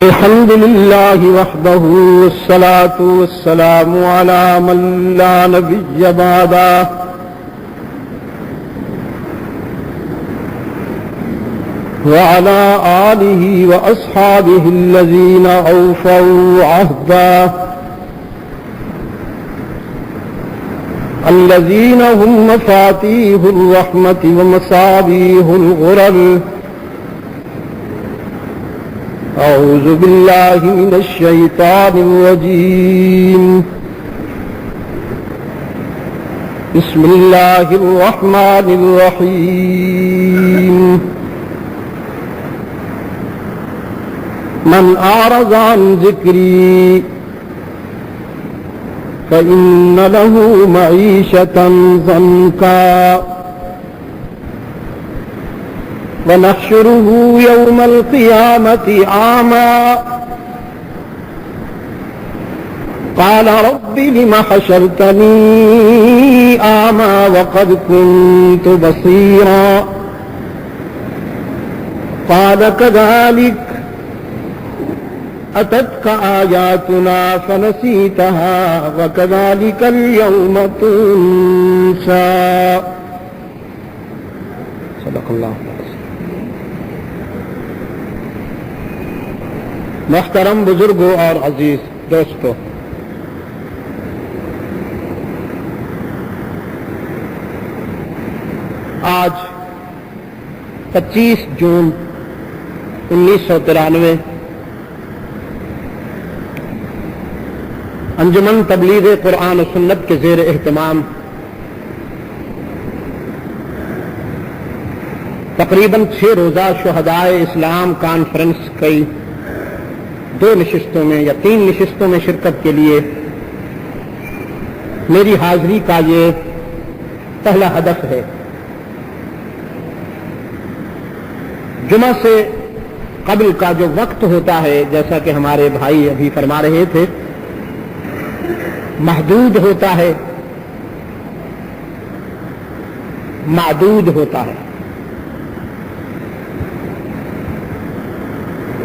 الحمد لله وحده والصلاة والسلام على من لا نبي بعده وعلى آله وأصحابه الذين أوفوا عهده الذين هم مفاتيح الرحمة ومصابيح الغرر. أعوذ بالله من الشيطان الرجيم. بسم الله الرحمن الرحيم. من أعرض عن ذكري فإن له معيشة ضنكا ونحشره يوم القيامة أعمى قال رب لم حشرتني أعمى وقد كنت بصيرا قال كذلك أتتك آياتنا فنسيتها وكذلك اليوم تنسى. صدق اللہ. محترم بزرگوں اور عزیز دوستو، آج 25 جون 1993 انجمن تبلیغ قرآن و سنت کے زیر اہتمام تقریباً 6 روزہ شہدائے اسلام کانفرنس کی 2 نشستوں میں یا 3 نشستوں میں شرکت کے لیے میری حاضری کا یہ پہلا ہدف ہے. جمعہ سے قبل کا جو وقت ہوتا ہے، جیسا کہ ہمارے بھائی ابھی فرما رہے تھے، محدود ہوتا ہے، معدود ہوتا ہے.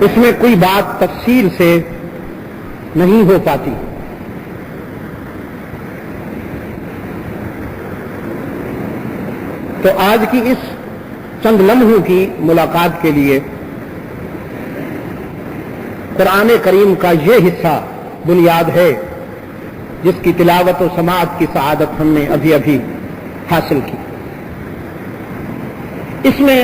اس میں کوئی بات تفصیل سے نہیں ہو پاتی. تو آج کی اس چند لمحوں کی ملاقات کے لیے قرآن کریم کا یہ حصہ بنیاد ہے جس کی تلاوت و سماعت کی سعادت ہم نے ابھی ابھی حاصل کی. اس میں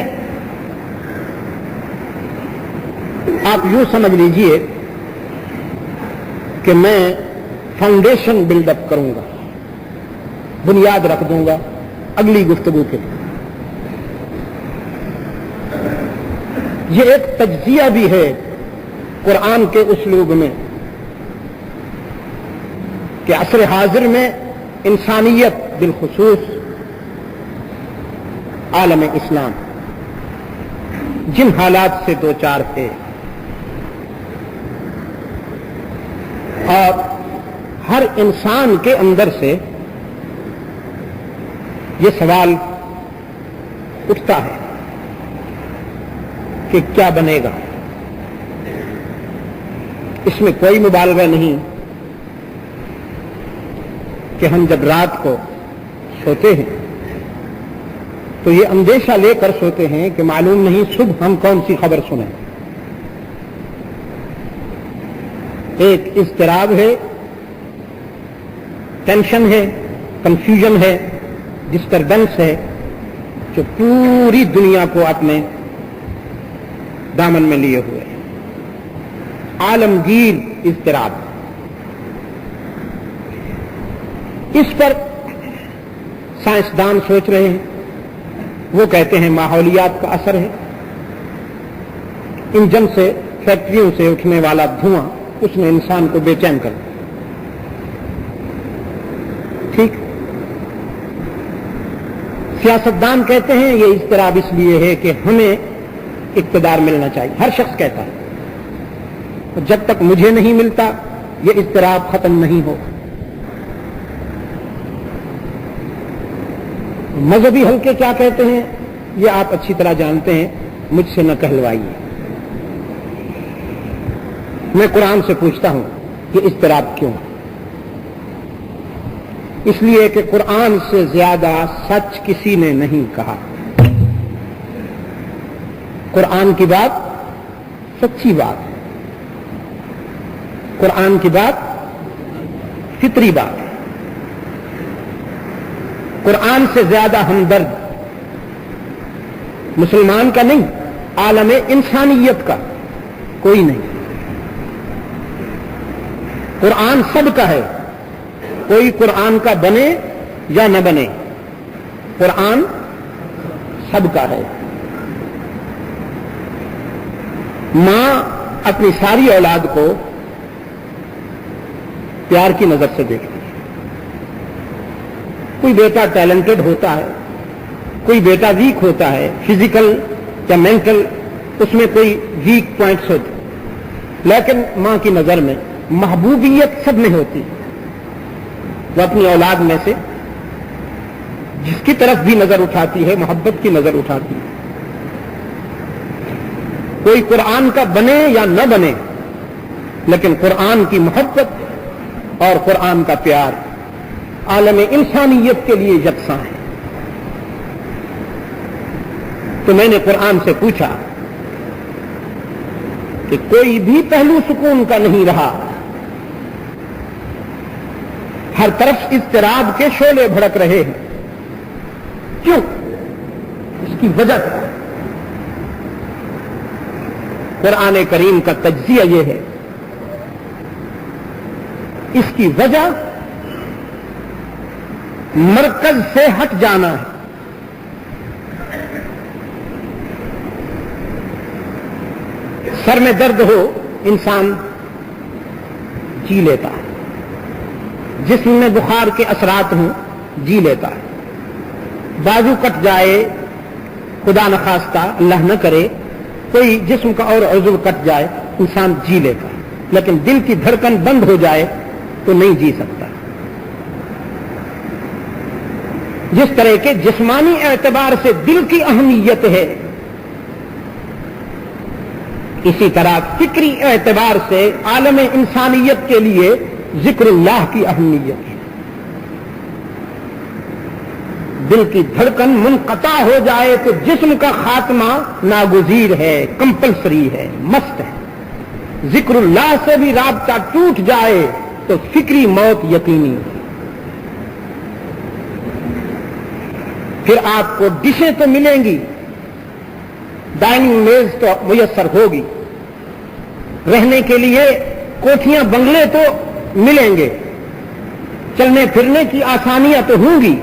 آپ یوں سمجھ لیجئے کہ میں فاؤنڈیشن بلڈ اپ کروں گا، بنیاد رکھ دوں گا اگلی گفتگو کے لیے. یہ ایک تجزیہ بھی ہے قرآن کے اسلوب میں کہ عصر حاضر میں انسانیت بالخصوص عالم اسلام جن حالات سے دوچار ہے اور ہر انسان کے اندر سے یہ سوال اٹھتا ہے کہ کیا بنے گا. اس میں کوئی مبالغہ نہیں کہ ہم جب رات کو سوتے ہیں تو یہ اندیشہ لے کر سوتے ہیں کہ معلوم نہیں صبح ہم کون سی خبر سنیں. ایک اضطراب ہے، ٹینشن ہے، کنفیوژن ہے، ڈسٹربنس ہے جو پوری دنیا کو اپنے دامن میں لیے ہوئے ہیں. عالمگیر اضطراب. اس پر سائنسدان سوچ رہے ہیں. وہ کہتے ہیں ماحولیات کا اثر ہے. انجن سے، فیکٹریوں سے اٹھنے والا دھواں اس نے انسان کو بے چین کر دیا. ٹھیک. سیاستدان کہتے ہیں یہ اضطراب اس لیے ہے کہ ہمیں اقتدار ملنا چاہیے. ہر شخص کہتا ہے جب تک مجھے نہیں ملتا یہ اضطراب ختم نہیں ہو. مذہبی حلقے کیا کہتے ہیں یہ آپ اچھی طرح جانتے ہیں، مجھ سے نہ کہلوائیے. میں قرآن سے پوچھتا ہوں کہ اضطراب کیوں؟ اس لیے کہ قرآن سے زیادہ سچ کسی نے نہیں کہا. قرآن کی بات سچی بات ہے، قرآن کی بات فطری بات ہے. قرآن سے زیادہ ہمدرد مسلمان کا نہیں، عالم انسانیت کا کوئی نہیں. قرآن سب کا ہے، کوئی قرآن کا بنے یا نہ بنے، قرآن سب کا ہے. ماں اپنی ساری اولاد کو پیار کی نظر سے دیکھتی ہے. کوئی بیٹا ٹیلنٹڈ ہوتا ہے، کوئی بیٹا ویک ہوتا ہے، فزیکل یا مینٹل اس میں کوئی ویک پوائنٹس ہوتے ہیں، لیکن ماں کی نظر میں محبوبیت سب میں ہوتی ہے. وہ اپنی اولاد میں سے جس کی طرف بھی نظر اٹھاتی ہے محبت کی نظر اٹھاتی ہے. کوئی قرآن کا بنے یا نہ بنے، لیکن قرآن کی محبت اور قرآن کا پیار عالم انسانیت کے لیے یکساں ہے. تو میں نے قرآن سے پوچھا کہ کوئی بھی پہلو سکون کا نہیں رہا، ہر طرف اضطراب کے شعلے بھڑک رہے ہیں. کیوں؟ اس کی وجہ کیا ہے؟ قرآن کریم کا تجزیہ یہ ہے، اس کی وجہ مرکز سے ہٹ جانا ہے. سر میں درد ہو انسان جی لیتا ہے، جسم میں بخار کے اثرات ہوں جی لیتا ہے، بازو کٹ جائے خدا نخواستہ اللہ نہ کرے کوئی جسم کا اور عضو کٹ جائے انسان جی لیتا ہے، لیکن دل کی دھڑکن بند ہو جائے تو نہیں جی سکتا. جس طرح کے جسمانی اعتبار سے دل کی اہمیت ہے، اسی طرح فکری اعتبار سے عالم انسانیت کے لیے ذکر اللہ کی اہمیت ہے. دل کی دھڑکن منقطع ہو جائے تو جسم کا خاتمہ ناگزیر ہے، کمپلسری ہے، مست ہے. ذکر اللہ سے بھی رابطہ ٹوٹ جائے تو فکری موت یقینی ہے. پھر آپ کو ڈشیں تو ملیں گی، ڈائننگ میز تو میسر ہوگی، رہنے کے لیے کوٹھیاں بنگلے تو ملیں گے، چلنے پھرنے کی آسانیاں تو ہوں گی،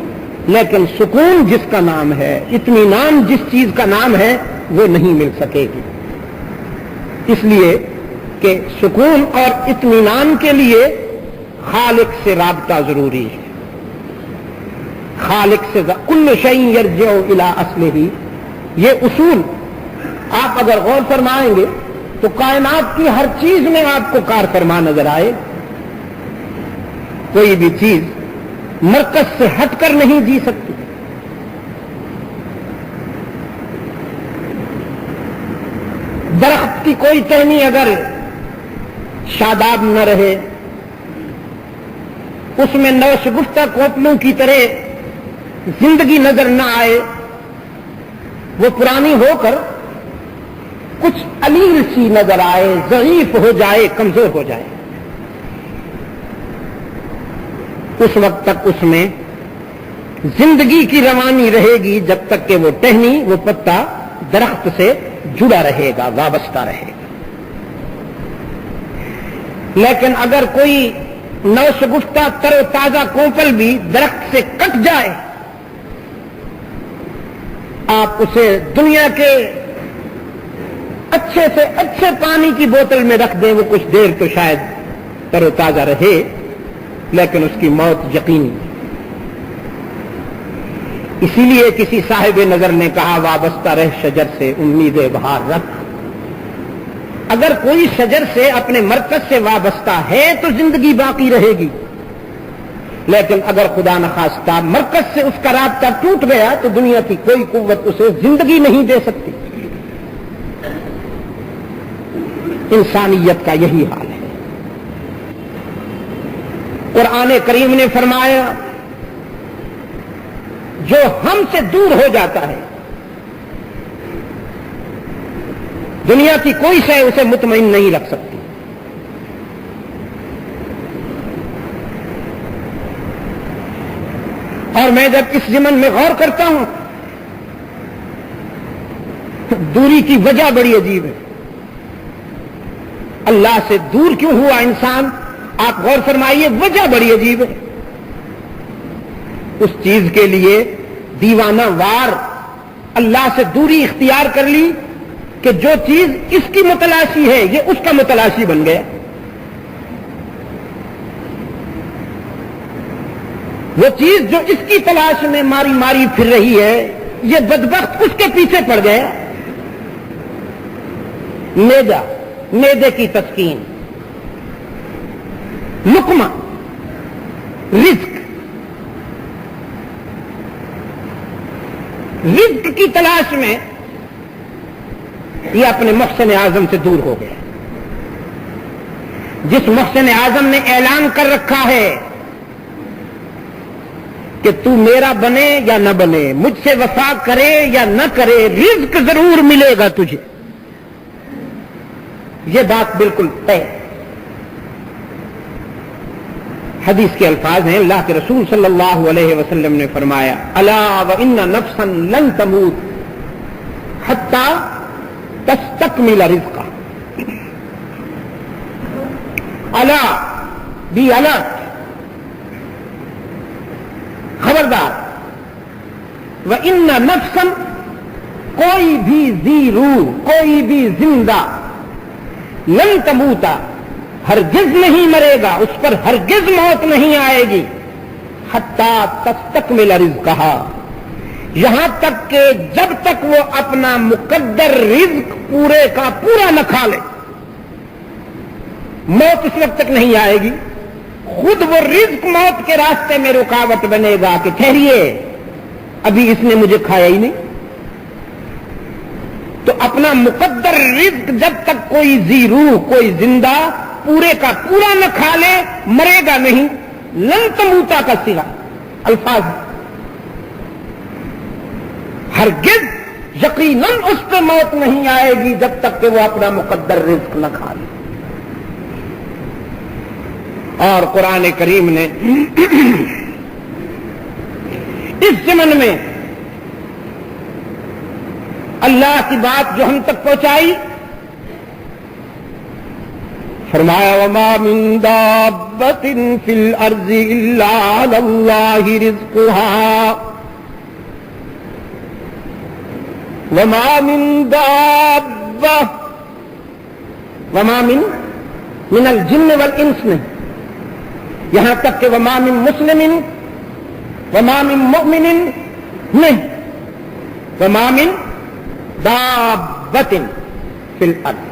لیکن سکون جس کا نام ہے، اطمینان جس چیز کا نام ہے، وہ نہیں مل سکے گی. اس لیے کہ سکون اور اطمینان کے لیے خالق سے رابطہ ضروری ہے. خالق سے کل شیء یرجع الی اصلہ، یہ اصول آپ اگر غور فرمائیں گے تو کائنات کی ہر چیز میں آپ کو کار فرما نظر آئے. کوئی بھی چیز مرکز سے ہٹ کر نہیں جی سکتی. درخت کی کوئی ٹہنی اگر شاداب نہ رہے، اس میں نوشگفتہ کوپلوں کی طرح زندگی نظر نہ آئے، وہ پرانی ہو کر کچھ علیل سی نظر آئے، ضعیف ہو جائے، کمزور ہو جائے، اس وقت تک اس میں زندگی کی روانی رہے گی جب تک کہ وہ ٹہنی، وہ پتا درخت سے جڑا رہے گا، وابستہ رہے گا. لیکن اگر کوئی نوشگفتہ تر و تازہ کوپل بھی درخت سے کٹ جائے، آپ اسے دنیا کے اچھے سے اچھے پانی کی بوتل میں رکھ دیں، وہ کچھ دیر تو شاید تر و تازہ رہے، لیکن اس کی موت یقینی. اسی لیے کسی صاحب نظر نے کہا، وابستہ رہ شجر سے امید بہار رکھ. اگر کوئی شجر سے اپنے مرکز سے وابستہ ہے تو زندگی باقی رہے گی، لیکن اگر خدا نخواستہ مرکز سے اس کا رابطہ ٹوٹ گیا تو دنیا کی کوئی قوت اسے زندگی نہیں دے سکتی. انسانیت کا یہی حال ہے. قرآن کریم نے فرمایا جو ہم سے دور ہو جاتا ہے دنیا کی کوئی شے اسے مطمئن نہیں رکھ سکتی. اور میں جب اس ضمن میں غور کرتا ہوں دوری کی وجہ بڑی عجیب ہے. اللہ سے دور کیوں ہوا انسان؟ آپ غور فرمائیے، وجہ بڑی عجیب ہے. اس چیز کے لیے دیوانہ وار اللہ سے دوری اختیار کر لی کہ جو چیز اس کی متلاشی ہے یہ اس کا متلاشی بن گیا. وہ چیز جو اس کی تلاش میں ماری ماری پھر رہی ہے یہ بدبخت اس کے پیچھے پڑ گیا. میدا، میدے کی تسکین، لقمہ، رزق، رزق کی تلاش میں یہ اپنے محسن اعظم سے دور ہو گیا. جس محسن اعظم نے اعلان کر رکھا ہے کہ تو میرا بنے یا نہ بنے، مجھ سے وفا کرے یا نہ کرے، رزق ضرور ملے گا تجھے، یہ بات بالکل طے. حدیث کے الفاظ ہیں، اللہ کے رسول صلی اللہ علیہ وسلم نے فرمایا الا وان نفسا لن تموت حتى تستكمل رزقها. الا بی الرٹ، خبردار. وَإِنَّ نَفْسًا، کوئی بھی ذی روح، کوئی بھی زندہ، لن تموتا، ہرگز نہیں مرے گا، اس پر ہرگز موت نہیں آئے گی، حتیٰ تستکمل رزقہا، یہاں تک کہ جب تک وہ اپنا مقدر رزق پورے کا پورا نہ کھا لے. موت اس وقت تک نہیں آئے گی، خود وہ رزق موت کے راستے میں رکاوٹ بنے گا کہ ٹھہریے ابھی اس نے مجھے کھایا ہی نہیں. تو اپنا مقدر رزق جب تک کوئی ذی روح، کوئی زندہ پورے کا پورا نہ کھا لے مرے گا نہیں. لن تموتا کا صیغہ الفاظ، ہرگز یقیناً اس پہ موت نہیں آئے گی جب تک کہ وہ اپنا مقدر رزق نہ کھا لے. اور قرآن کریم نے اس ضمن میں اللہ کی بات جو ہم تک پہنچائی، فرمایا وما من دابۃ فی الارض الا علی اللہ رزقها وما من دابہ، وما من الجن والانس نہیں، یہاں تک کہ وما من مسلم وما من مؤمن نہیں، وما من دابۃ فی الارض،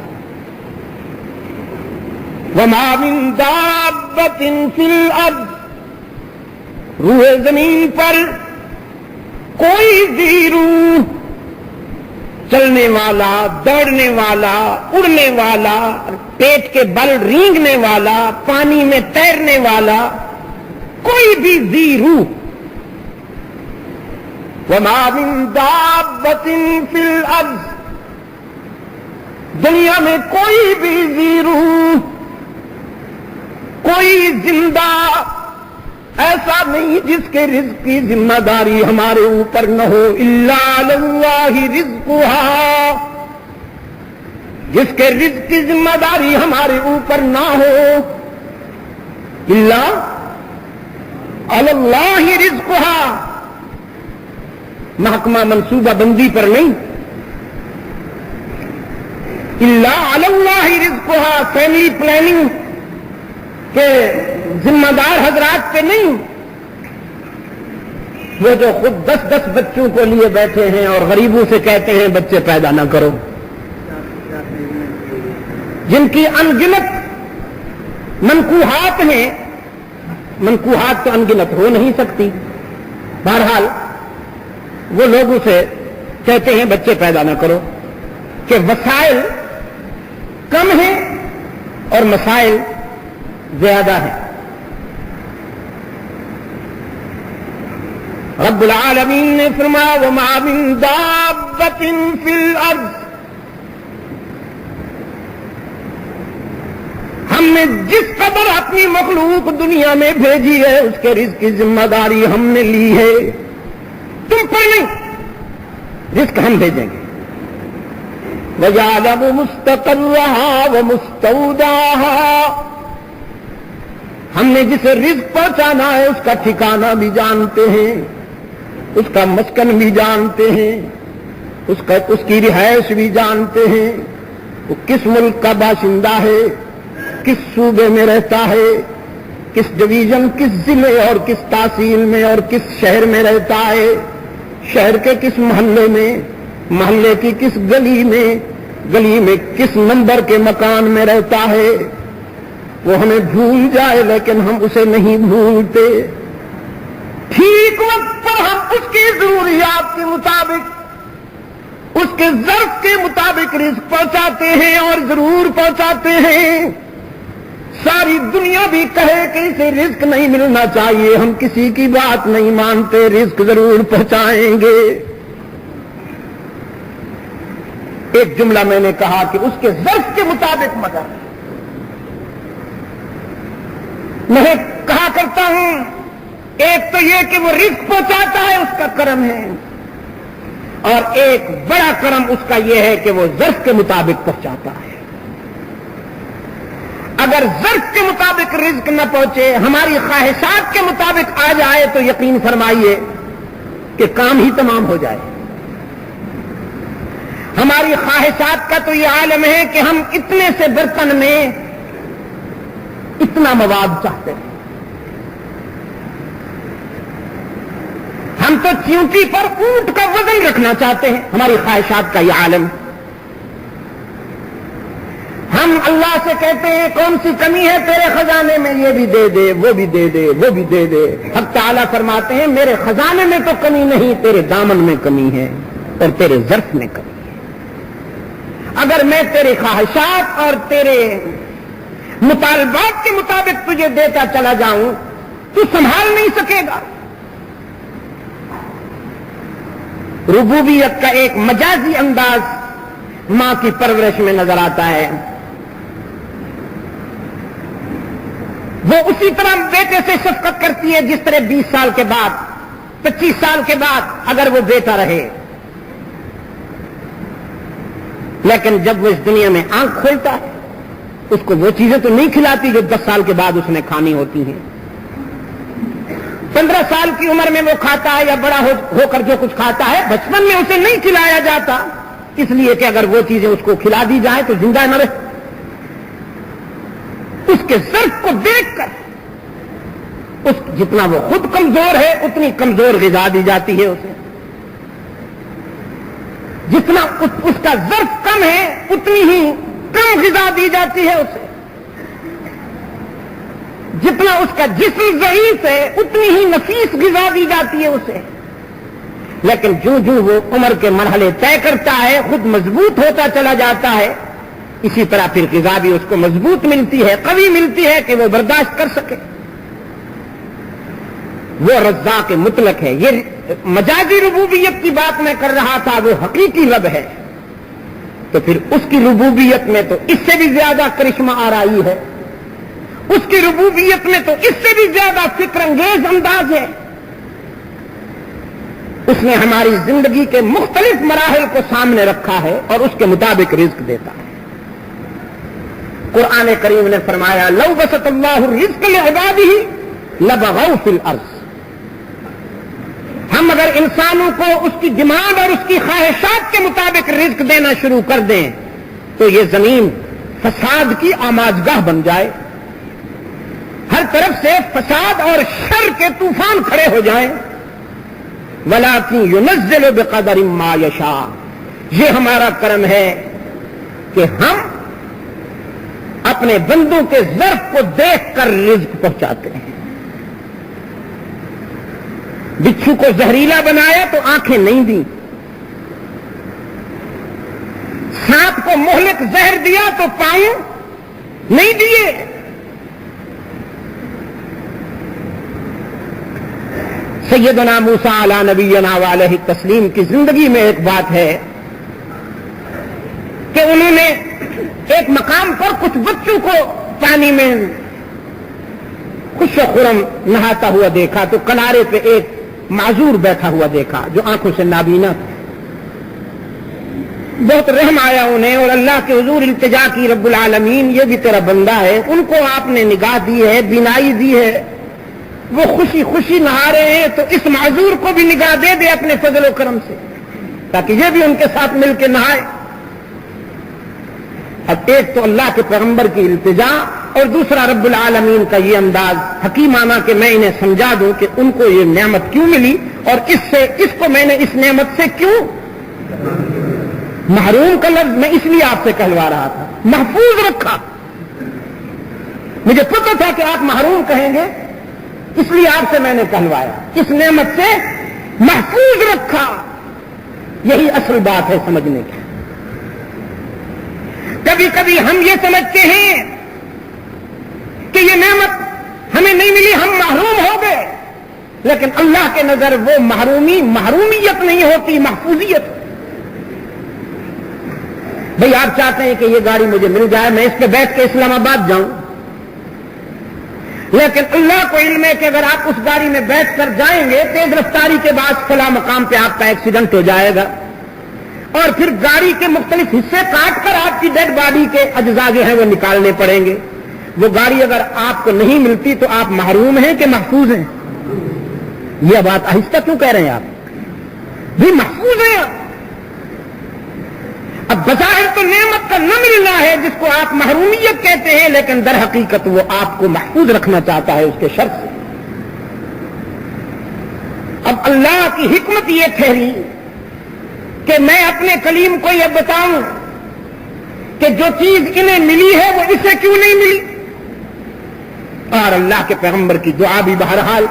وما من دابۃ فی الارض، روح زمین پر کوئی ذی روح، چلنے والا، دوڑنے والا، اڑنے والا، پیٹ کے بل رینگنے والا، پانی میں تیرنے والا، کوئی بھی ذی روح، وما من دابۃ فی الارض، دنیا میں کوئی بھی ذی روح، کوئی زندہ ایسا نہیں جس کے رزق کی ذمہ داری ہمارے اوپر نہ ہو. الا علی اللہ رزقها، جس کے رزق کی ذمہ داری ہمارے اوپر نہ ہو. الا علی اللہ رزقها، محکمہ منصوبہ بندی پر نہیں. الا علی اللہ رزقها، فیملی پلاننگ کہ ذمہ دار حضرات پہ نہیں. وہ جو خود 10 بچوں کو لیے بیٹھے ہیں اور غریبوں سے کہتے ہیں بچے پیدا نہ کرو، جن کی انگنت منکوحات ہیں، منکوحات تو انگنت ہو نہیں سکتی، بہرحال وہ لوگوں سے کہتے ہیں بچے پیدا نہ کرو، کہ وسائل کم ہیں اور مسائل زیادہ ہیں. رب العالمین نے فرمایا وما من دابۃ فی الارض، ہم نے جس قدر اپنی مخلوق دنیا میں بھیجی ہے اس کے رزق کی ذمہ داری ہم نے لی ہے، تم پر نہیں، رزق ہم بھیجیں گے. وَيَعْلَمُ مُسْتَقَرَّهَا وَمُسْتَوْدَاهَا، ہم نے جسے رزق پہنچانا ہے اس کا ٹھکانہ بھی جانتے ہیں، اس کا مسکن بھی جانتے ہیں، اس کی رہائش بھی جانتے ہیں، وہ کس ملک کا باشندہ ہے، کس صوبے میں رہتا ہے، کس ڈویژن، کس ضلع اور کس تحصیل میں اور کس شہر میں رہتا ہے، شہر کے کس محلے میں، محلے کی کس گلی میں، گلی میں کس نمبر کے مکان میں رہتا ہے. وہ ہمیں بھول جائے لیکن ہم اسے نہیں بھولتے. ٹھیک وقت پر ہم اس کی ضروریات کے مطابق، اس کے ظرف کے مطابق رزق پہنچاتے ہیں، اور ضرور پہنچاتے ہیں. ساری دنیا بھی کہے کہ اسے رزق نہیں ملنا چاہیے، ہم کسی کی بات نہیں مانتے، رزق ضرور پہنچائیں گے. ایک جملہ میں نے کہا کہ اس کے ظرف کے مطابق، مگر میں کہا کرتا ہوں ایک تو یہ کہ وہ رزق پہنچاتا ہے، اس کا کرم ہے، اور ایک بڑا کرم اس کا یہ ہے کہ وہ ظرف کے مطابق پہنچاتا ہے. اگر ظرف کے مطابق رزق نہ پہنچے، ہماری خواہشات کے مطابق آ جائے تو یقین فرمائیے کہ کام ہی تمام ہو جائے. ہماری خواہشات کا تو یہ عالم ہے کہ ہم اتنے سے برتن میں اتنا مواد چاہتے ہیں. ہم تو چیونٹی پر اونٹ کا وزن رکھنا چاہتے ہیں، ہماری خواہشات کا یہ عالم. ہم اللہ سے کہتے ہیں کون سی کمی ہے تیرے خزانے میں، یہ بھی دے دے، وہ بھی دے دے، وہ بھی دے دے. حق تعالیٰ فرماتے ہیں میرے خزانے میں تو کمی نہیں، تیرے دامن میں کمی ہے اور تیرے ظرف میں کمی ہے. اگر میں تیرے خواہشات اور تیرے مطالبات کے مطابق تجھے دیتا چلا جاؤں تو سنبھال نہیں سکے گا. ربوبیت کا ایک مجازی انداز ماں کی پرورش میں نظر آتا ہے. وہ اسی طرح بیٹے سے شفقت کرتی ہے جس طرح 20 سال کے بعد، 25 سال کے بعد اگر وہ بیٹا رہے. لیکن جب وہ اس دنیا میں آنکھ کھولتا ہے اس کو وہ چیزیں تو نہیں کھلاتی جو 10 سال کے بعد اس نے کھانی ہوتی ہیں. 15 سال کی عمر میں وہ کھاتا ہے یا بڑا ہو کر جو کچھ کھاتا ہے بچپن میں اسے نہیں کھلایا جاتا، اس لیے کہ اگر وہ چیزیں اس کو کھلا دی جائیں تو زندہ نہ رہے. اس کے ظرف کو دیکھ کر جتنا وہ خود کمزور ہے اتنی کمزور غذا دی جاتی ہے اسے. جتنا اس کا ظرف کم ہے اتنی ہی کم غذا دی جاتی ہے اسے. جتنا اس کا جسم ضعیف ہے اتنی ہی نفیس غذا دی جاتی ہے اسے. لیکن جو وہ عمر کے مرحلے طے کرتا ہے خود مضبوط ہوتا چلا جاتا ہے، اسی طرح پھر غذا بھی اس کو مضبوط ملتی ہے، قوی ملتی ہے کہ وہ برداشت کر سکے. وہ رزاق مطلق ہے. یہ مجازی ربوبیت کی بات میں کر رہا تھا، وہ حقیقی رب ہے. تو پھر اس کی ربوبیت میں تو اس سے بھی زیادہ کرشمہ آرائی ہے، اس کی ربوبیت میں تو اس سے بھی زیادہ فکر انگیز انداز ہے. اس نے ہماری زندگی کے مختلف مراحل کو سامنے رکھا ہے اور اس کے مطابق رزق دیتا ہے. قرآن کریم نے فرمایا لو بسط اللہ الرزق لعبادہ لبغوا فی الارض. ہم اگر انسانوں کو اس کی ڈیمانڈ اور اس کی خواہشات کے مطابق رزق دینا شروع کر دیں تو یہ زمین فساد کی آماجگاہ بن جائے، ہر طرف سے فساد اور شر کے طوفان کھڑے ہو جائیں. وَلَٰكِن يُنَزِّلُ بِقَدَرٍ مَّا يَشَاءُ. یہ ہمارا کرم ہے کہ ہم اپنے بندوں کے ظرف کو دیکھ کر رزق پہنچاتے ہیں. بچھو کو زہریلا بنایا تو آنکھیں نہیں دیں، سانپ کو مہلک زہر دیا تو پاؤں نہیں دیے. سیدنا موسیٰ علی نبینا وعلیہ التسلیم کی زندگی میں ایک بات ہے کہ انہوں نے ایک مقام پر کچھ بچوں کو پانی میں خوش و خرم نہاتا ہوا دیکھا تو کنارے پہ ایک معذور بیٹھا ہوا دیکھا جو آنکھوں سے نابینا تھا. بہت رحم آیا انہیں اور اللہ کے حضور التجا کی رب العالمین یہ بھی تیرا بندہ ہے, ان کو آپ نے نگاہ دی ہے, بینائی دی ہے, وہ خوشی خوشی نہا رہے ہیں تو اس معذور کو بھی نگاہ دے دے اپنے فضل و کرم سے تاکہ یہ بھی ان کے ساتھ مل کے نہائے. اب ایک تو اللہ کے پیغمبر کی التجا اور دوسرا رب العالمین کا یہ انداز حکیمانہ کہ میں انہیں سمجھا دوں کہ ان کو یہ نعمت کیوں ملی اور اس کو میں نے اس نعمت سے کیوں محروم کا لفظ میں اس لیے آپ سے کہلوا رہا تھا, محفوظ رکھا. مجھے پتہ تھا کہ آپ محروم کہیں گے اس لیے آپ سے میں نے کہلوایا, اس نعمت سے محفوظ رکھا. یہی اصل بات ہے سمجھنے کی. کبھی کبھی ہم یہ سمجھتے ہیں کہ یہ نعمت ہمیں نہیں ملی, ہم محروم ہو گئے, لیکن اللہ کے نظر وہ محرومیت نہیں ہوتی, محفوظیت. بھئی آپ چاہتے ہیں کہ یہ گاڑی مجھے مل جائے, میں اس پہ بیٹھ کے اسلام آباد جاؤں, لیکن اللہ کو علم ہے کہ اگر آپ اس گاڑی میں بیٹھ کر جائیں گے تیز رفتاری کے بعد فلاں مقام پہ آپ کا ایکسیڈنٹ ہو جائے گا اور پھر گاڑی کے مختلف حصے کاٹ کر آپ کی ڈیڈ باڈی کے اجزاء جو ہیں وہ نکالنے پڑیں گے. وہ گاڑی اگر آپ کو نہیں ملتی تو آپ محروم ہیں کہ محفوظ ہیں؟ یہ بات آہستہ کیوں کہہ رہے ہیں آپ؟ بھی محفوظ ہیں آپ. اب بظاہر تو نعمت کا نہ ملنا ہے جس کو آپ محرومیت کہتے ہیں, لیکن در حقیقت وہ آپ کو محفوظ رکھنا چاہتا ہے اس کے شر سے. اب اللہ کی حکمت یہ ٹھہری کہ میں اپنے کلیم کو یہ بتاؤں کہ جو چیز انہیں ملی ہے وہ اسے کیوں نہیں ملی. اور اللہ کے پیغمبر کی دعا بھی بہرحال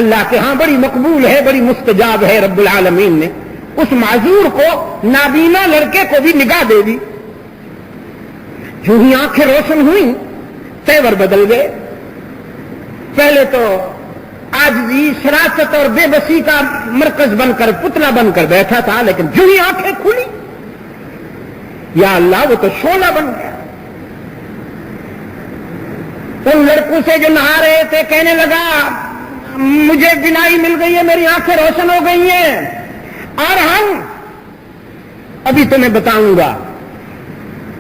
اللہ کے ہاں بڑی مقبول ہے, بڑی مستجاب ہے. رب العالمین نے اس معذور کو, نابینا لڑکے کو بھی نگاہ دے دی. جو ہی آنکھیں روشن ہوئیں تیور بدل گئے. پہلے تو عاجزی, شراست اور بے بسی کا مرکز بن کر, پتلا بن کر بیٹھا تھا, لیکن جو ہی آنکھیں کھلی یا اللہ وہ تو شعلہ بن گیا. ان لڑکوں سے جو نہا رہے تھے کہنے لگا مجھے بینائی مل گئی ہے, میری آنکھیں روشن ہو گئی ہیں, اور ہم ابھی تمہیں بتاؤں گا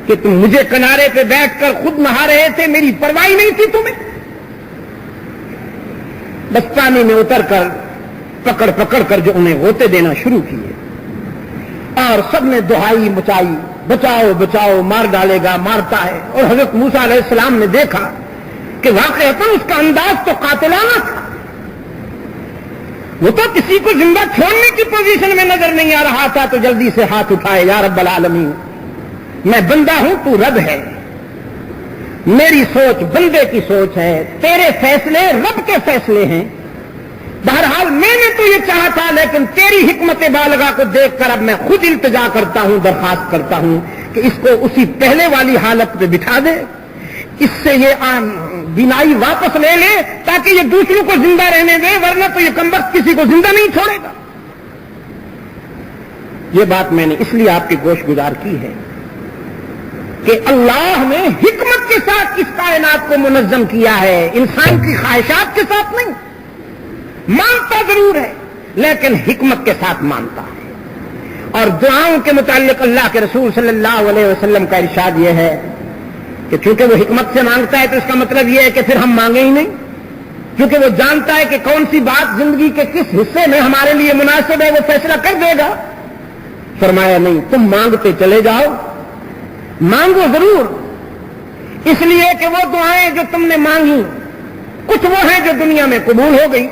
کہ تم مجھے کنارے پہ بیٹھ کر خود نہا رہے تھے, میری پرواہ نہیں تھی تمہیں. بس پانی میں اتر کر پکڑ پکڑ کر جو انہیں غوطے دینا شروع کیے اور سب نے دہائی مچائی, بچاؤ بچاؤ, مار ڈالے گا, مارتا ہے. اور حضرت موسیٰ علیہ السلام نے دیکھا کہ واقعتاً اس کا انداز تو قاتلانہ تھا. وہ تو کسی کو زندہ چھوڑنے کی پوزیشن میں نظر نہیں آ رہا تھا, تو جلدی سے ہاتھ اٹھائے, یا رب العالمین میں بندہ ہوں, تو رب ہے, میری سوچ بندے کی سوچ ہے, تیرے فیصلے رب کے فیصلے ہیں. بہرحال میں نے تو یہ چاہا تھا, لیکن تیری حکمت بالغہ کو دیکھ کر اب میں خود التجا کرتا ہوں, درخواست کرتا ہوں کہ اس کو اسی پہلے والی حالت پہ بٹھا دے, اس سے یہ بینائی واپس لے لے تاکہ یہ دوسروں کو زندہ رہنے دے, ورنہ تو یہ کمبخت کسی کو زندہ نہیں چھوڑے گا. یہ بات میں نے اس لیے آپ کی گوش گزار کی ہے کہ اللہ نے حکمت کے ساتھ اس کائنات کو منظم کیا ہے, انسان کی خواہشات کے ساتھ نہیں. مانتا ضرور ہے لیکن حکمت کے ساتھ مانتا ہے. اور دعاؤں کے متعلق اللہ کے رسول صلی اللہ علیہ وسلم کا ارشاد یہ ہے کہ چونکہ وہ حکمت سے مانگتا ہے تو اس کا مطلب یہ ہے کہ پھر ہم مانگیں ہی نہیں, کیونکہ وہ جانتا ہے کہ کون سی بات زندگی کے کس حصے میں ہمارے لیے مناسب ہے, وہ فیصلہ کر دے گا. فرمایا نہیں, تم مانگتے چلے جاؤ, مانگو ضرور, اس لیے کہ وہ دعائیں جو تم نے مانگی کچھ وہ ہیں جو دنیا میں قبول ہو گئی,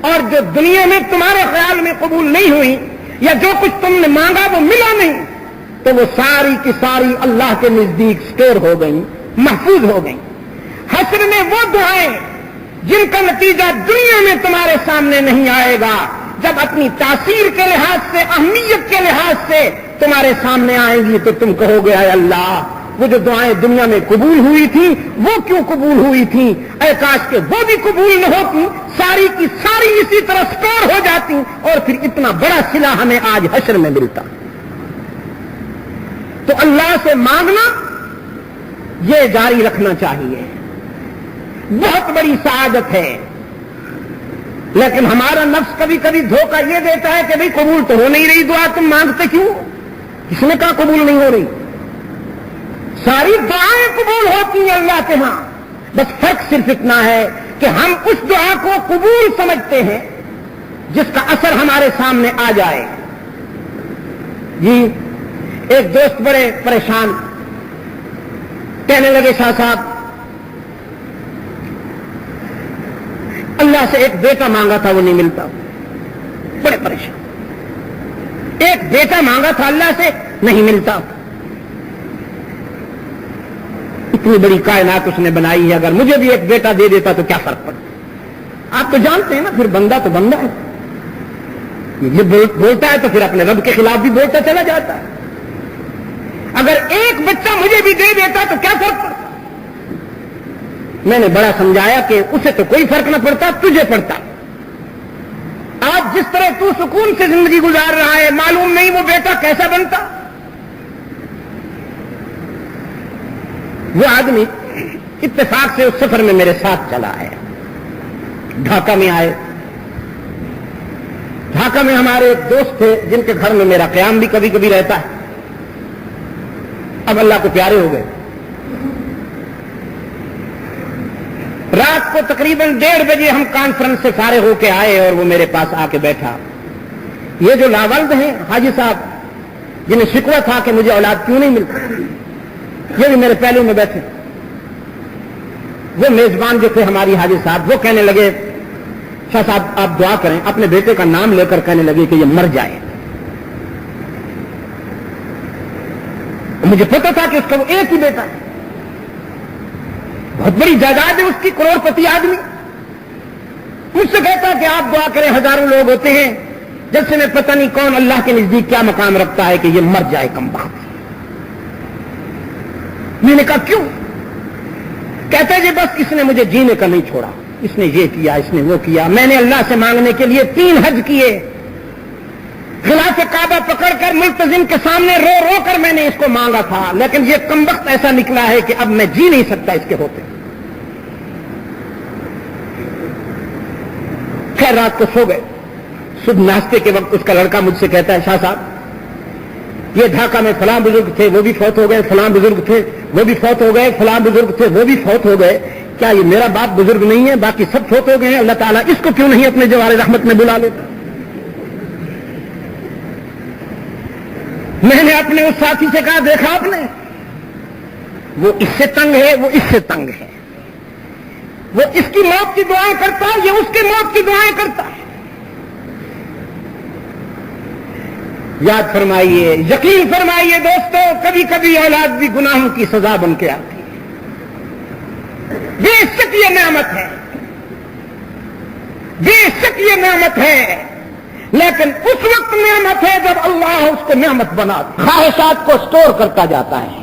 اور جو دنیا میں تمہارے خیال میں قبول نہیں ہوئی, یا جو کچھ تم نے مانگا وہ ملا نہیں, تو وہ ساری کی ساری اللہ کے نزدیک سٹور ہو گئی, محفوظ ہو گئی. حشر میں وہ دعائیں جن کا نتیجہ دنیا میں تمہارے سامنے نہیں آئے گا, جب اپنی تاثیر کے لحاظ سے, اہمیت کے لحاظ سے تمہارے سامنے آئیں گی تو تم کہو گے اے اللہ وہ جو دعائیں دنیا میں قبول ہوئی تھی وہ کیوں قبول ہوئی تھی؟ اے کاش کہ وہ بھی قبول نہ ہوتی، ساری کی ساری اسی طرح سٹور ہو جاتی اور پھر اتنا بڑا صلہ ہمیں آج حشر میں ملتا۔ تو اللہ سے مانگنا یہ جاری رکھنا چاہیے، بہت بڑی سعادت ہے۔ لیکن ہمارا نفس کبھی کبھی دھوکہ یہ دیتا ہے کہ بھئی قبول تو ہو نہیں رہی دعا، تم مانگتے کیوں؟ کس نے کہا قبول نہیں ہو رہی؟ ساری دعائیں قبول ہوتی ہیں اللہ کے ہاں، بس فرق صرف اتنا ہے کہ ہم اس دعا کو قبول سمجھتے ہیں جس کا اثر ہمارے سامنے آ جائے۔ جی ایک دوست بڑے پریشان، کہنے لگے شاہ صاحب اللہ سے ایک بیٹا مانگا تھا وہ نہیں ملتا، بڑے پریشان، ایک بیٹا مانگا تھا اللہ سے نہیں ملتا۔ اتنی بڑی کائنات اس نے بنائی ہے، اگر مجھے بھی ایک بیٹا دے دیتا تو کیا فرق پڑتا؟ آپ تو جانتے ہیں نا، پھر بندہ تو بندہ ہے، یہ بولتا ہے تو پھر اپنے رب کے خلاف بھی بولتا چلا جاتا ہے۔ اگر ایک بچہ مجھے بھی دے دیتا تو کیا فرق پڑتا؟ میں نے بڑا سمجھایا کہ اسے تو کوئی فرق نہ پڑتا، تجھے پڑتا۔ آج جس طرح تو سکون سے زندگی گزار رہا ہے، معلوم نہیں وہ بیٹا کیسا بنتا۔ وہ آدمی اتفاق سے اس سفر میں میرے ساتھ چلا ہے، ڈھاکہ میں آئے۔ ڈھاکہ میں ہمارے ایک دوست تھے جن کے گھر میں میرا قیام بھی کبھی کبھی رہتا ہے، اب اللہ کو پیارے ہو گئے۔ رات کو تقریباً 1:30 بجے ہم کانفرنس سے فارغ ہو کے آئے اور وہ میرے پاس آ کے بیٹھا۔ یہ جو لاولد ہیں حاجی صاحب جنہیں شکوہ تھا کہ مجھے اولاد کیوں نہیں ملتی، یہ بھی میرے پہلو میں بیٹھے۔ وہ میزبان جو تھے ہماری حاجی صاحب، وہ کہنے لگے شاہ صاحب آپ دعا کریں، اپنے بیٹے کا نام لے کر کہنے لگے کہ یہ مر جائے۔ مجھے پتا تھا کہ اس کا وہ ایک ہی بیٹا ہے، بہت بڑی جائیداد ہے اس کی، کروڑ پتی آدمی۔ مجھ سے کہتا کہ آپ دعا کریں، ہزاروں لوگ ہوتے ہیں، جب سے میں پتہ نہیں کون اللہ کے نزدیک کیا مقام رکھتا ہے کہ یہ مر جائے کم بخت۔ میں نے کہا کیوں؟ کہتے جی بس اس نے مجھے جینے کا نہیں چھوڑا، اس نے یہ کیا، اس نے وہ کیا۔ میں نے اللہ سے مانگنے کے لیے 3 حج کیے، غلاف کعبہ پکڑ کر ملتزم کے سامنے رو رو کر میں نے اس کو مانگا تھا، لیکن یہ کمبخت ایسا نکلا ہے کہ اب میں جی نہیں سکتا اس کے ہوتے۔ خیر رات کو سو گئے، صبح ناشتے کے وقت اس کا لڑکا مجھ سے کہتا ہے شاہ صاحب یہ ڈھاکہ میں فلاں بزرگ تھے وہ بھی فوت ہو گئے، فلاں بزرگ تھے وہ بھی فوت ہو گئے، فلاں بزرگ تھے وہ بھی فوت ہو گئے، کیا یہ میرا باپ بزرگ نہیں ہے؟ باقی سب فوت ہو گئے ہیں، اللہ تعالیٰ اس کو کیوں نہیں اپنے جوار رحمت میں بلا لیتا؟ میں نے اپنے اس ساتھی سے کہا دیکھا آپ نے، وہ اس سے تنگ ہے، وہ اس سے تنگ ہے، وہ اس کی موت کی دعائیں کرتا ہے، یہ اس کی موت کی دعائیں کرتا ہے۔ یاد فرمائیے، یقین فرمائیے دوستو، کبھی کبھی اولاد بھی گناہوں کی سزا بن کے آتی ہے۔ بے شک یہ نعمت ہے، بے شک یہ نعمت ہے، لیکن اس وقت نعمت ہے جب اللہ اس کو نعمت بنا خواہشات کو سٹور کرتا جاتا ہے،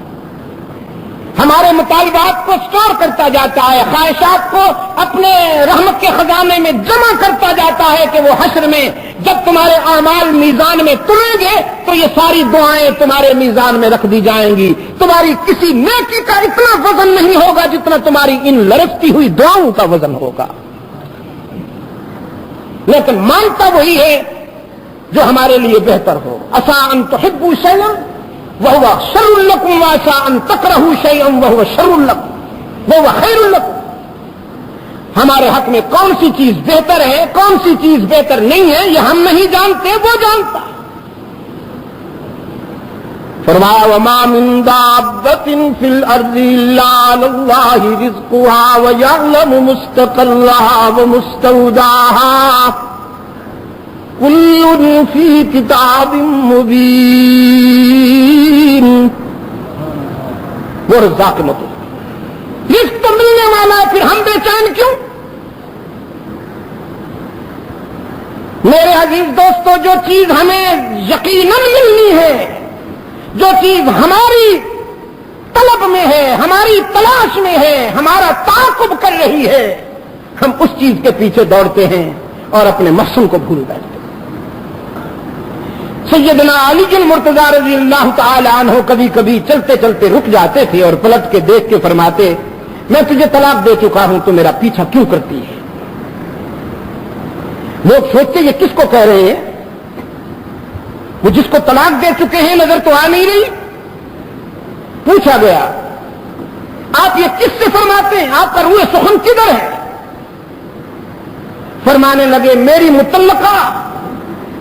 ہمارے مطالبات کو سٹور کرتا جاتا ہے، خواہشات کو اپنے رحمت کے خزانے میں جمع کرتا جاتا ہے کہ وہ حشر میں جب تمہارے اعمال میزان میں تلیں گے تو یہ ساری دعائیں تمہارے میزان میں رکھ دی جائیں گی، تمہاری کسی نیکی کا اتنا وزن نہیں ہوگا جتنا تمہاری ان لڑکتی ہوئی دعاؤں کا وزن ہوگا۔ لیکن مانتا وہی ہے جو ہمارے لیے بہتر ہو۔ عسیٰ ان تحبوا شیئا وہو شر لکم وعسیٰ ان تکرہوا شیئا وہو شر لکم وہو خیر لکم۔ ہمارے حق میں کون سی چیز بہتر ہے، کون سی چیز بہتر نہیں ہے، یہ ہم نہیں جانتے، وہ جانتا ہے۔ فرمایا وما من دابۃ فی الارض الا علی اللہ رزقها ویعلم مستقرها ومستودعها کل فی کتاب مبین۔ وہ رزاق مطلب رزق تو ملنے والا ہے، پھر ہم بے چین کیوں؟ میرے عزیز دوستو، جو چیز ہمیں یقیناً ملنی ہے جو چیز ہماری طلب میں ہے، ہماری تلاش میں ہے، ہمارا تعاقب کر رہی ہے، ہم اس چیز کے پیچھے دوڑتے ہیں اور اپنے محسن کو بھول بیٹھتے ہیں۔ سیدنا علی المرتضی رضی اللہ تعالی عنہ کبھی کبھی چلتے چلتے رک جاتے تھے اور پلٹ کے دیکھ کے فرماتے، میں تجھے طلاق دے چکا ہوں تو میرا پیچھا کیوں کرتی ہے؟ لوگ سوچتے یہ کس کو کہہ رہے ہیں؟ وہ جس کو طلاق دے چکے ہیں نظر تو آ نہیں رہی؟ پوچھا گیا آپ یہ کس سے فرماتے ہیں؟ آپ کا روح سخن کدھر ہے؟ فرمانے لگے میری متعلقہ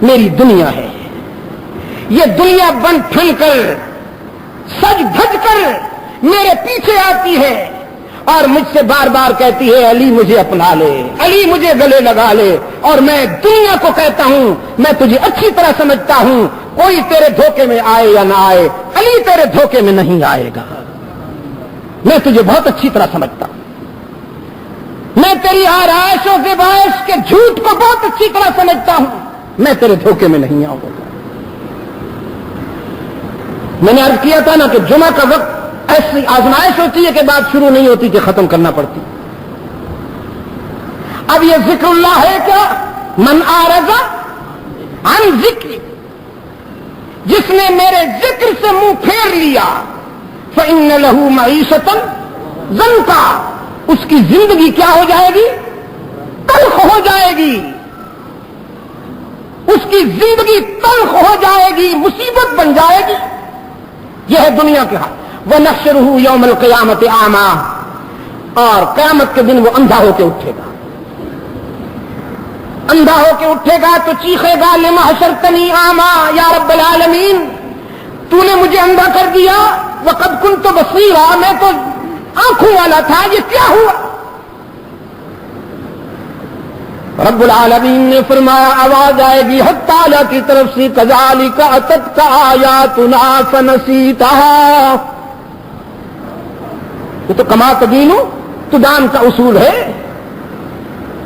میری دنیا ہے، یہ دنیا بن ٹھن کر سج دھج کر میرے پیچھے آتی ہے اور مجھ سے بار بار کہتی ہے علی مجھے اپنا لے، علی مجھے گلے لگا لے، اور میں دنیا کو کہتا ہوں میں تجھے اچھی طرح سمجھتا ہوں، کوئی تیرے دھوکے میں آئے یا نہ آئے علی تیرے دھوکے میں نہیں آئے گا، میں تجھے بہت اچھی طرح سمجھتا ہوں، میں تیری آرائش و زیبائش کے جھوٹ کو بہت اچھی طرح سمجھتا ہوں، میں تیرے دھوکے میں نہیں آؤں گا۔ میں نے عرض کیا تھا نا کہ جمعہ کا وقت ایسی آزمائش ہوتی ہے کہ بات شروع نہیں ہوتی کہ ختم کرنا پڑتی۔ اب یہ ذکر اللہ ہے کیا؟ من اعرض عن ذکر، جس نے میرے ذکر سے منہ پھیر لیا، فإن له معیشة ضنکا، اس کی زندگی کیا ہو جائے گی؟ تلخ ہو جائے گی، اس کی زندگی تلخ ہو جائے گی، مصیبت بن جائے گی۔ یہ ہے دنیا کے حال۔ وَنَحْشُرُهُ يَوْمَ الْقِيَامَةِ أَعْمَىٰ، اور قیامت کے دن وہ اندھا ہو کے اٹھے گا، اندھا ہو کے اٹھے گا تو چیخے گا لِمَ حَشَرْتَنِي أَعْمَىٰ، یا رب العالمین تو نے مجھے اندھا کر دیا، وَقَدْ كُنْتُ بَصِيرًا، میں تو آنکھوں والا تھا، یہ کیا ہوا؟ رب العالمین نے فرمایا آواز آئے گی حق تعالیٰ کی طرف سے کذالک اتتک آیاتنا فنسیتہا، یہ تو کما تدین تدان کا اصول ہے۔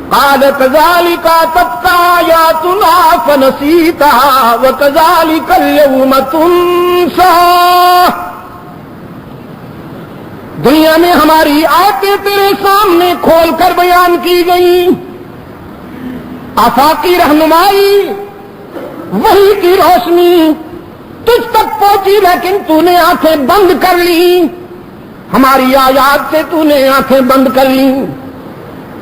قال کذالک اتتک آیاتنا فنسیتہا وکذالک اليوم تنسیٰ، دنیا میں ہماری آیتیں تیرے سامنے کھول کر بیان کی گئیں، آفاقی رہنمائی وحی کی روشنی تجھ تک پہنچی، لیکن تو نے آنکھیں بند کر لی، ہماری آیات سے تو نے آنکھیں بند کر لی،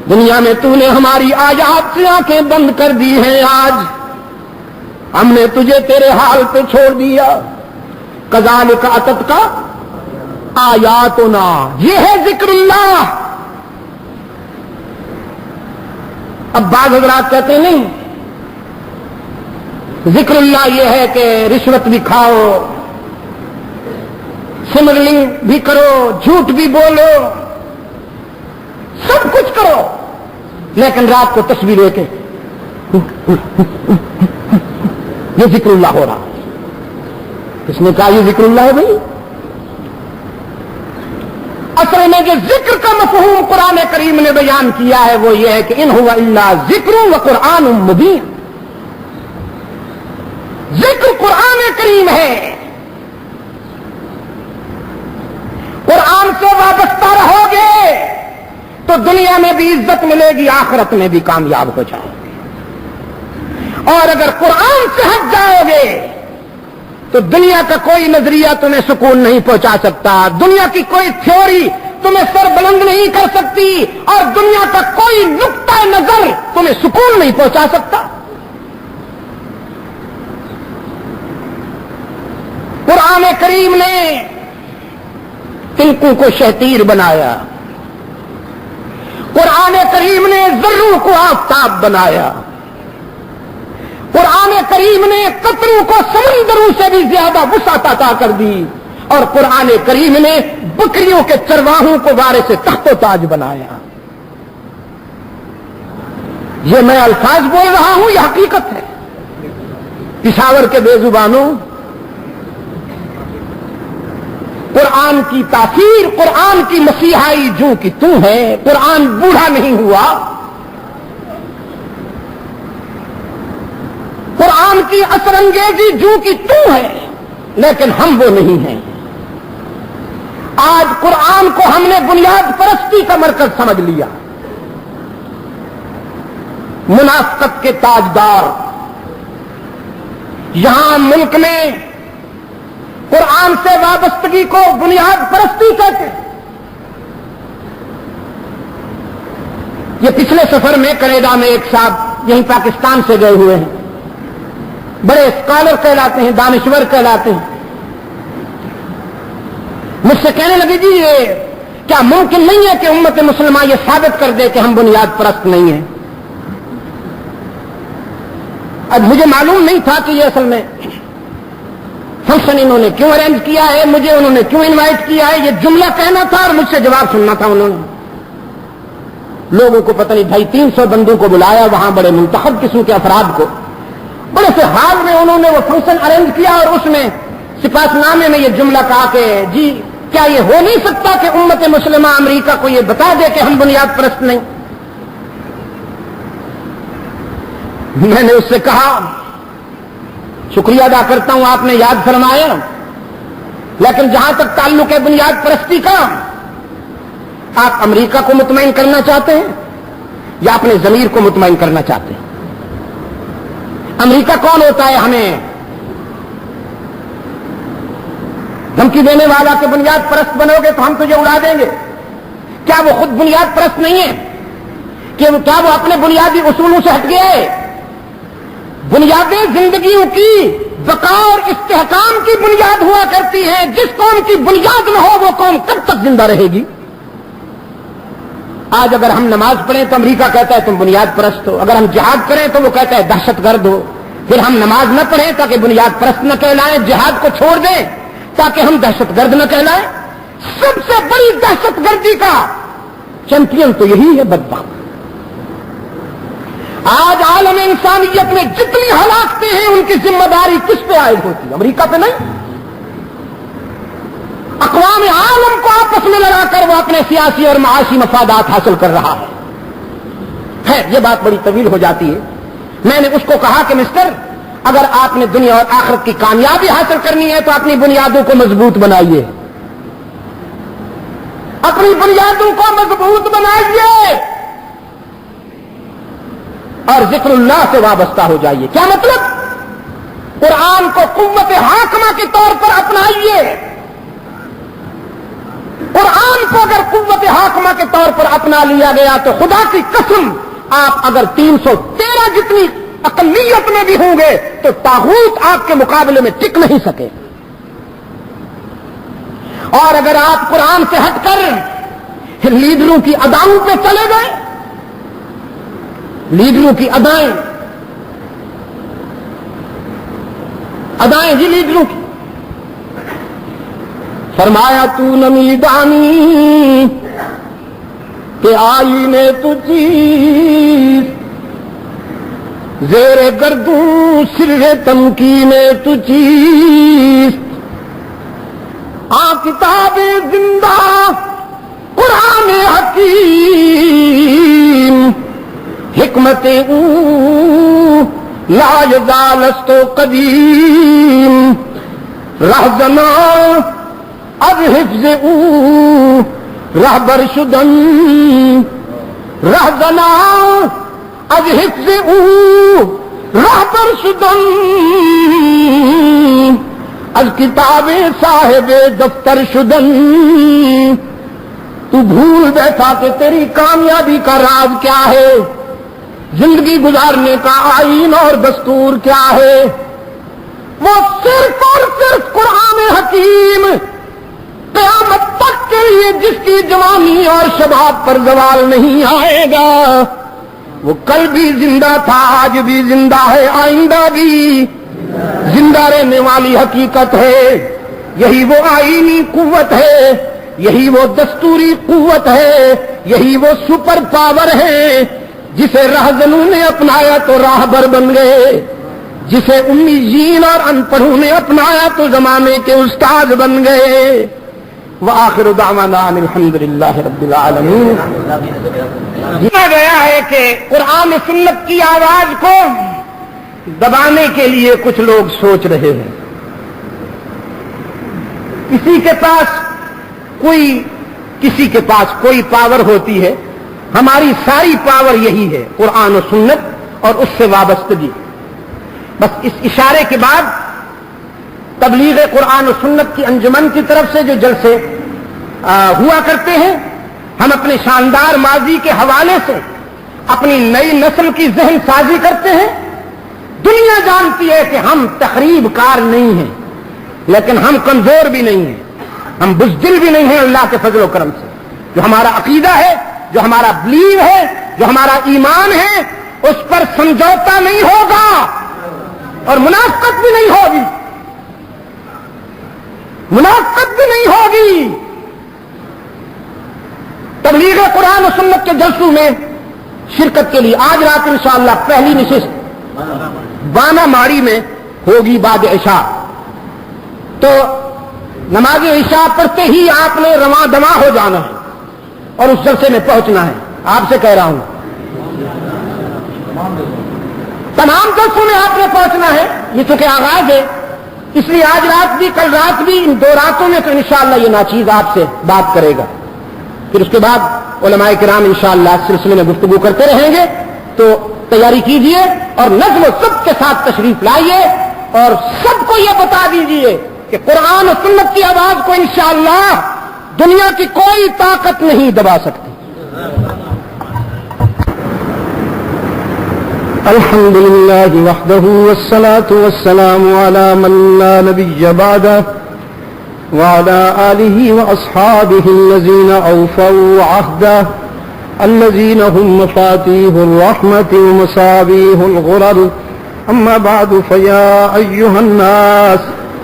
دنیا میں تو نے ہماری آیات سے آنکھیں بند کر دی ہیں، آج ہم نے تجھے تیرے حال پہ چھوڑ دیا۔ کذالک اتتک آیاتنا، یہ ہے ذکر اللہ۔ اب بعض حضرات کہتے ہیں نہیں، ذکر اللہ یہ ہے کہ رشوت بھی کھاؤ، سمگلنگ بھی کرو، جھوٹ بھی بولو، سب کچھ کرو، لیکن رات کو تسبیح لے کے یہ ذکر اللہ ہو رہا۔ کس نے کہا یہ ذکر اللہ ہے بھائی؟ اصل میں جو ذکر کا مفہوم قرآن کریم نے بیان کیا ہے وہ یہ ہے کہ ان ہوا الا ذکر و قرآن مبین، ذکر قرآن کریم ہے، قرآن سے وابستہ رہو گے تو دنیا میں بھی عزت ملے گی، آخرت میں بھی کامیاب ہو جاؤ گے، اور اگر قرآن سے ہٹ جاؤ گے تو دنیا کا کوئی نظریہ تمہیں سکون نہیں پہنچا سکتا، دنیا کی کوئی تھیوری تمہیں سر بلند نہیں کر سکتی، اور دنیا کا کوئی نقطہ نظر تمہیں سکون نہیں پہنچا سکتا۔ قرآن کریم نے تنکوں کو شہتیر بنایا، قرآن کریم نے ذروں کو آفتاب بنایا، قرآن کریم نے قطروں کو سمندروں سے بھی زیادہ وسعت عطا کر دی، اور قرآن کریم نے بکریوں کے چرواہوں کو وارث تخت و تاج بنایا۔ یہ میں الفاظ بول رہا ہوں، یہ حقیقت ہے۔ پشاور کے بے زبانوں، قرآن کی تاثیر، قرآن کی مسیحائی جو کہ تو ہے، قرآن بوڑھا نہیں ہوا، قرآن کی اثر انگیزی جو کہ تو ہے، لیکن ہم وہ نہیں ہیں. آج قرآن کو ہم نے بنیاد پرستی کا مرکز سمجھ لیا. منافقت کے تاجدار یہاں ملک میں قرآن سے وابستگی کو بنیاد پرستی کہتے ہیں. یہ پچھلے سفر میں کینیڈا میں ایک صاحب یہیں پاکستان سے گئے ہوئے ہیں, بڑے اسکالر کہلاتے ہیں, دانشور کہلاتے ہیں. مجھ سے کہنے لگے جی یہ کیا ممکن نہیں ہے کہ امت مسلمہ یہ ثابت کر دے کہ ہم بنیاد پرست نہیں ہیں. اب مجھے معلوم نہیں تھا کہ یہ اصل میں فنکشن انہوں نے کیوں ارینج کیا ہے, مجھے انہوں نے کیوں انوائٹ کیا ہے. یہ جملہ کہنا تھا اور مجھ سے جواب سننا تھا. انہوں نے لوگوں کو پتہ نہیں 250-300 بندوں کو بلایا وہاں, بڑے منتخب قسم کے افراد کو, بڑے سے حال میں انہوں نے وہ فنکشن ارینج کیا اور اس میں سپاس نامے میں یہ جملہ کہا کہ جی کیا یہ ہو نہیں سکتا کہ امت مسلمہ امریکہ کو یہ بتا دے کہ ہم بنیاد پرست نہیں. میں نے اس سے کہا شکریہ ادا کرتا ہوں آپ نے یاد فرمایا, لیکن جہاں تک تعلق ہے بنیاد پرستی کا, آپ امریکہ کو مطمئن کرنا چاہتے ہیں یا اپنے ضمیر کو مطمئن کرنا چاہتے ہیں؟ امریکہ کون ہوتا ہے ہمیں دھمکی دینے والا کہ بنیاد پرست بنو گے تو ہم تجھے اڑا دیں گے؟ کیا وہ خود بنیاد پرست نہیں ہے؟ کیا وہ اپنے بنیادی اصولوں سے ہٹ گئے؟ بنیادیں زندگیوں کی بقا اور استحکام کی بنیاد ہوا کرتی ہیں. جس قوم کی بنیاد نہ ہو وہ قوم کب تک زندہ رہے گی؟ آج اگر ہم نماز پڑھیں تو امریکہ کہتا ہے تم بنیاد پرست ہو, اگر ہم جہاد کریں تو وہ کہتا ہے دہشت گرد ہو. پھر ہم نماز نہ پڑھیں تاکہ بنیاد پرست نہ کہلائیں, جہاد کو چھوڑ دیں تاکہ ہم دہشت گرد نہ کہلائیں. سب سے بڑی دہشت گردی کا چیمپئن تو یہی ہے بدبخت. آج عالم انسانیت میں جتنی ہلاکتیں ہیں ان کی ذمہ داری کس پہ عائد ہوتی ہے؟ امریکہ پہ نہیں. اقوام عالم کو آپس میں لڑا کر وہ اپنے سیاسی اور معاشی مفادات حاصل کر رہا ہے. یہ بات بڑی طویل ہو جاتی ہے. میں نے اس کو کہا کہ مسٹر, اگر آپ نے دنیا اور آخرت کی کامیابی حاصل کرنی ہے تو اپنی بنیادوں کو مضبوط بنائیے, اپنی بنیادوں کو مضبوط بنائیے اور ذکر اللہ سے وابستہ ہو جائیے. کیا مطلب؟ قرآن کو قوت حاکمہ کے طور پر اپنائیے. قرآن کو اگر قوت حاکمہ کے طور پر اپنا لیا گیا تو خدا کی قسم آپ اگر 313 جتنی اقلیت میں بھی ہوں گے تو طاغوت آپ کے مقابلے میں ٹک نہیں سکے. اور اگر آپ قرآن سے ہٹ کر لیڈروں کی اداؤں پہ چلے گئے, لیڈروں کی ادائیں جی لیڈروں کی, فرمایا تو نمیدانی کہ آئینے تو چیز, زیر گردوں سر تمکین تو چیز, کتاب زندہ قرآن حکیم, حکمت لا یزال است قدیم, رہزنا از حفظ رہبر شدن, رہزنا از حفظ رہبر شدن, از کتاب صاحب دفتر شدن. تو بھول بیٹھا کہ تیری کامیابی کا راز کیا ہے, زندگی گزارنے کا آئین اور دستور کیا ہے. وہ صرف اور صرف قرآن حکیم, قیامت تک کے لیے جس کی جوانی اور شباب پر زوال نہیں آئے گا. وہ کل بھی زندہ تھا, آج بھی زندہ ہے, آئندہ بھی زندہ رہنے والی حقیقت ہے. یہی وہ آئینی قوت ہے, یہی وہ دستوری قوت ہے, یہی وہ سپر پاور ہے جسے رہزنوں نے اپنایا تو راہبر بن گئے, جسے امیین اور ان پڑھوں نے اپنایا تو زمانے کے استاد بن گئے. وآخر دعوانا ان الحمدللہ رب العالمین. کہا گیا ہے کہ قرآن سنت کی آواز کو دبانے کے لیے کچھ لوگ سوچ رہے ہیں. کسی کے پاس کوئی پاور ہوتی ہے، ہماری ساری پاور یہی ہے، قرآن و سنت اور اس سے وابستگی۔ بس اس اشارے کے بعد تبلیغ قرآن و سنت کی انجمن کی طرف سے جو جلسے ہوا کرتے ہیں، ہم اپنے شاندار ماضی کے حوالے سے اپنی نئی نسل کی ذہن سازی کرتے ہیں۔ دنیا جانتی ہے کہ ہم تخریب کار نہیں ہیں، لیکن ہم کمزور بھی نہیں ہیں، ہم بزدل بھی نہیں ہیں۔ اللہ کے فضل و کرم سے جو ہمارا عقیدہ ہے، جو ہمارا بلیو ہے، جو ہمارا ایمان ہے، اس پر سمجھوتا نہیں ہوگا اور منافقت بھی نہیں ہوگی، منافقت بھی نہیں ہوگی۔ تبلیغ قرآن و سنت کے جلسوں میں شرکت کے لیے آج رات انشاءاللہ پہلی نشست بانا ماڑی میں ہوگی بعد عشاء، تو نماز عشاء پڑھتے ہی آپ نے رواں دواں ہو جانا ہے اور اس جلسے میں پہنچنا ہے۔ آپ سے کہہ رہا ہوں تمام جلسوں میں آپ نے پہنچنا ہے، یہ چونکہ آغاز ہے، اس لیے آج رات بھی کل رات بھی ان 2 راتوں میں تو انشاءاللہ یہ ناچیز آپ سے بات کرے گا۔ پھر اس کے بعد علماء کرام انشاءاللہ اس سلسلے میں گفتگو کرتے رہیں گے، تو تیاری کیجئے اور نظم و ضبط کے ساتھ تشریف لائیے اور سب کو یہ بتا دیجئے کہ قرآن و سنت کی آواز کو انشاءاللہ دنیا کی کوئی طاقت نہیں دبا سکتی۔ الحمد للہ وحدہ والصلاة والسلام علی من لا نبی بعدہ وعلى آله وأصحابه الذين أوفوا عهده الذين هم مفاتيح الرحمة ومصابيح الغرر أما بعد فيا أيها الناس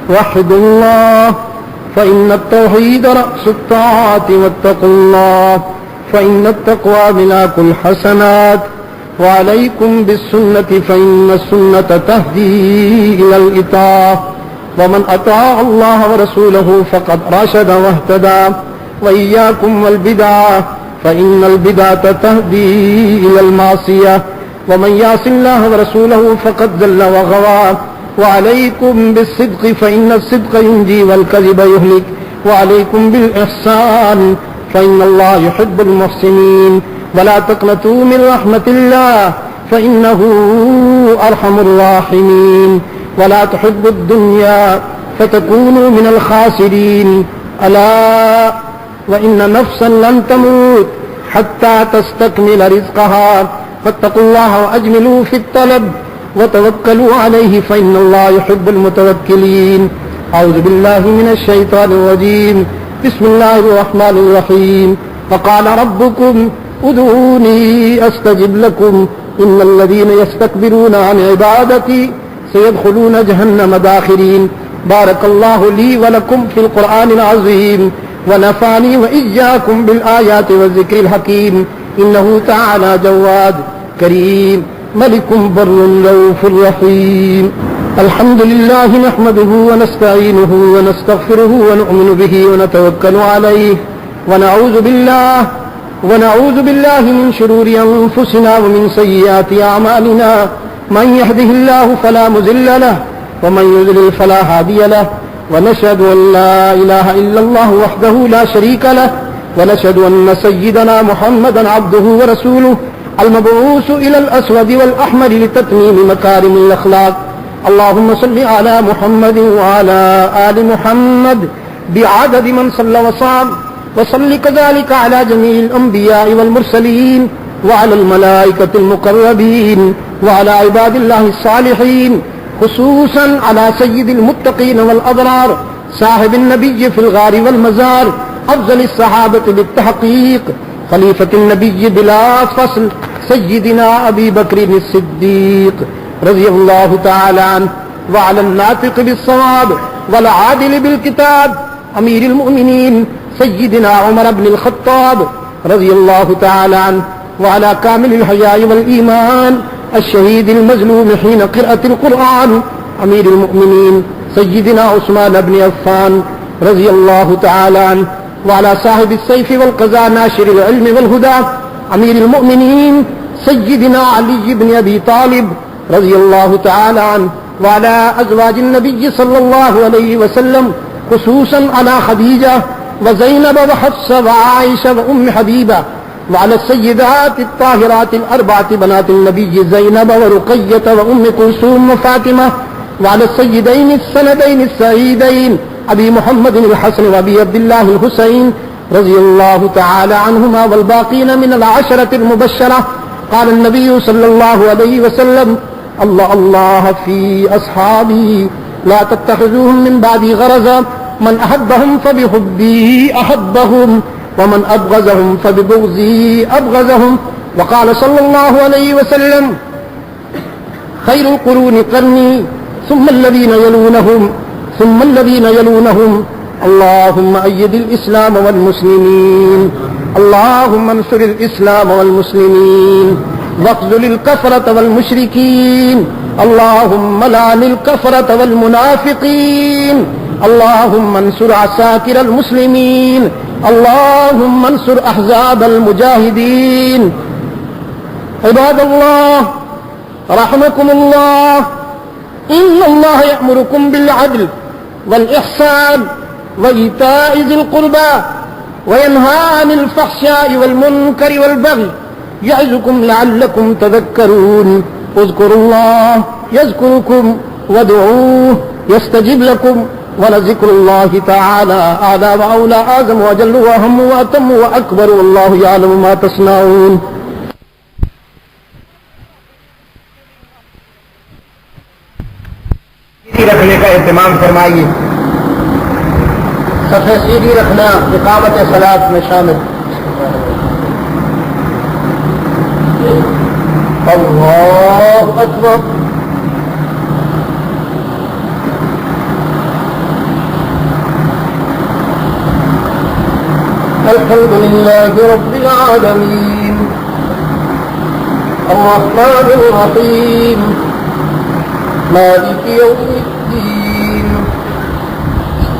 وحدوا الله فإن التوحيد رأس الطاعات واتقوا الله فإن التقوى ملاك الحسنات وعليكم بالسنة فإن السنة تهدي إلى الإطاعة ومن أطاع الله ورسوله فقد رشد واهتدى وإياكم والبدع فإن البدعة تهدي إلى المعصية ومن يعص الله ورسوله فقد ضل وغوى وعليكم بالصدق فإن الصدق ينجي والكذب يهلك وعليكم بالإحسان فإن الله يحب المحسنين ولا تقنطوا من رحمة الله فإنه أرحم الراحمين ولا تحبوا الدنيا فتكونوا من الخاسرين ألا وإن نفسا لن تموت حتى تستكمل رزقها فاتقوا الله وأجملوا في الطلب وتوكلوا عليه فإن الله يحب المتوكلين أعوذ بالله من الشيطان الرجيم بسم الله الرحمن الرحيم وقال ربكم ادعوني أستجب لكم إن الذين يستكبرون عن عبادتي سيدخلون جهنم داخرين بارك الله لي ولكم في القرآن العظيم ونفعني وإياكم بالآيات والذكر الحكيم إنه تعالى جواد كريم ملك بر رؤوف رحيم الحمد لله نحمده ونستعينه ونستغفره ونؤمن به ونتوكل عليه ونعوذ بالله من شرور أنفسنا ومن سيئات أعمالنا من يهده الله فلا مضل له ومن يضلل فلا هادي له ونشهد أن لا إله إلا الله وحده لا شريك له ونشهد أن سيدنا محمدا عبده ورسوله المبعوث إلى الأسود والأحمر لتتميم مكارم الأخلاق اللهم صل على محمد وعلى آل محمد بعدد من صلى وصام وصل كذلك على جميع الأنبياء والمرسلين وعلى الملائكة المقربين وعلى عباد الله الصالحين خصوصا على سيد المتقين والأبرار صاحب النبي في الغار والمزار أفضل الصحابة بالتحقيق خليفة النبي بلا فصل سيدنا أبي بكر الصديق رضي الله تعالى عنه وعلى الناطق بالصواب والعادل بالكتاب أمير المؤمنين سيدنا عمر بن الخطاب رضي الله تعالى عنه وعلى كامل الحياء والإيمان الشهيد المظلوم حين قراءة القرآن أمير المؤمنين سيدنا عثمان بن عفان رضي الله تعالى عنه وعلى صاحب السيف والقضاء ناشر العلم والهدى أمير المؤمنين سيدنا علي بن أبي طالب رضي الله تعالى عنه وعلى أزواج النبي صلى الله عليه وسلم خصوصا على خديجة وزينب وحفصة وعائشة وأم حبيبة وعلى السيدات الطاهرات الأربعة بنات النبي زينب ورقية وأم كلثوم وفاطمة وعلى السيدين السندين السعيدين أبي محمد الحسن وأبي عبد الله الحسين رضي الله تعالى عنهما والباقين من العشرة المبشرة. قال النبي صلى الله عليه وسلم الله الله في أصحابي لا تتخذوهم من بعدي غرضا من أحبهم فبحبي أحبهم ومن أبغضهم فببغضي أبغضهم. وقال صلى الله عليه وسلم خير القرون قرني ثم الذين يلونهم ثم الذين يلونهم. اللهم أيد الإسلام والمسلمين اللهم انصر الإسلام والمسلمين واخذل الكفرة والمشركين. اللهم لعن الكفرة والمنافقين. اللهم انصر عساكر المسلمين. اللهم انصر أحزاب المجاهدين. عباد الله رحمكم الله، إن الله يأمركم بالعدل والإحسان وإيتاء ذي القربى وينهى عن الفحشاء والمنكر والبغي يعظكم لعلكم تذكرون. اذكروا الله يذكركم وادعوه يستجب لكم ولذكر الله تعالى أعلى وأولى أعظم وأجل وأهم وأتم وأكبر والله يعلم ما تصنعون. رکھنے کا اہتمام فرمائیے. صف سیدھی رکھنا اقامت صلاۃ میں شامل. اللہ اکبر. الحمد لله رب العالمين الرحمن الرحيم مالك يوم الدين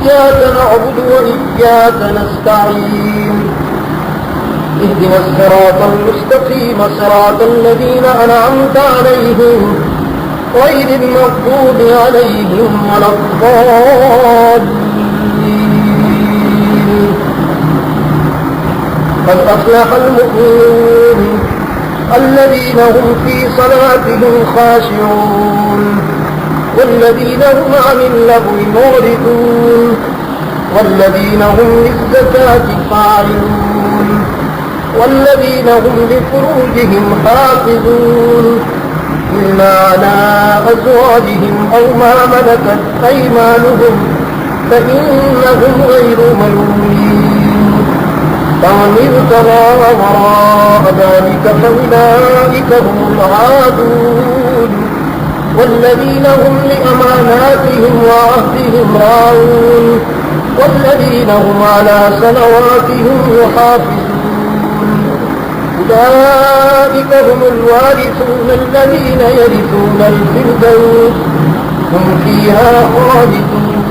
إياك نعبد وإياك نستعين اهدنا الصراط المستقيم صراط الذين أنعمت عليهم غير المغضوب عليهم ولا الضالين. قد أفلح المؤمنون الذين هم في صلاتهم خاشعون والذين هم عن اللغو معرضون والذين هم للزكاة فاعلون والذين هم لفروجهم حافظون إلا على أزواجهم أو ما ملكت أيمانهم فإنهم غير ملومين. فمن ابتغى وراء ذلك فأولئك هم العادون والذين هم لأماناتهم وعهدهم راعون والذين هم على صلواتهم يحافظون. أولئك هم الوارثون الذين يرثون الفردوس هم فيها خالدون.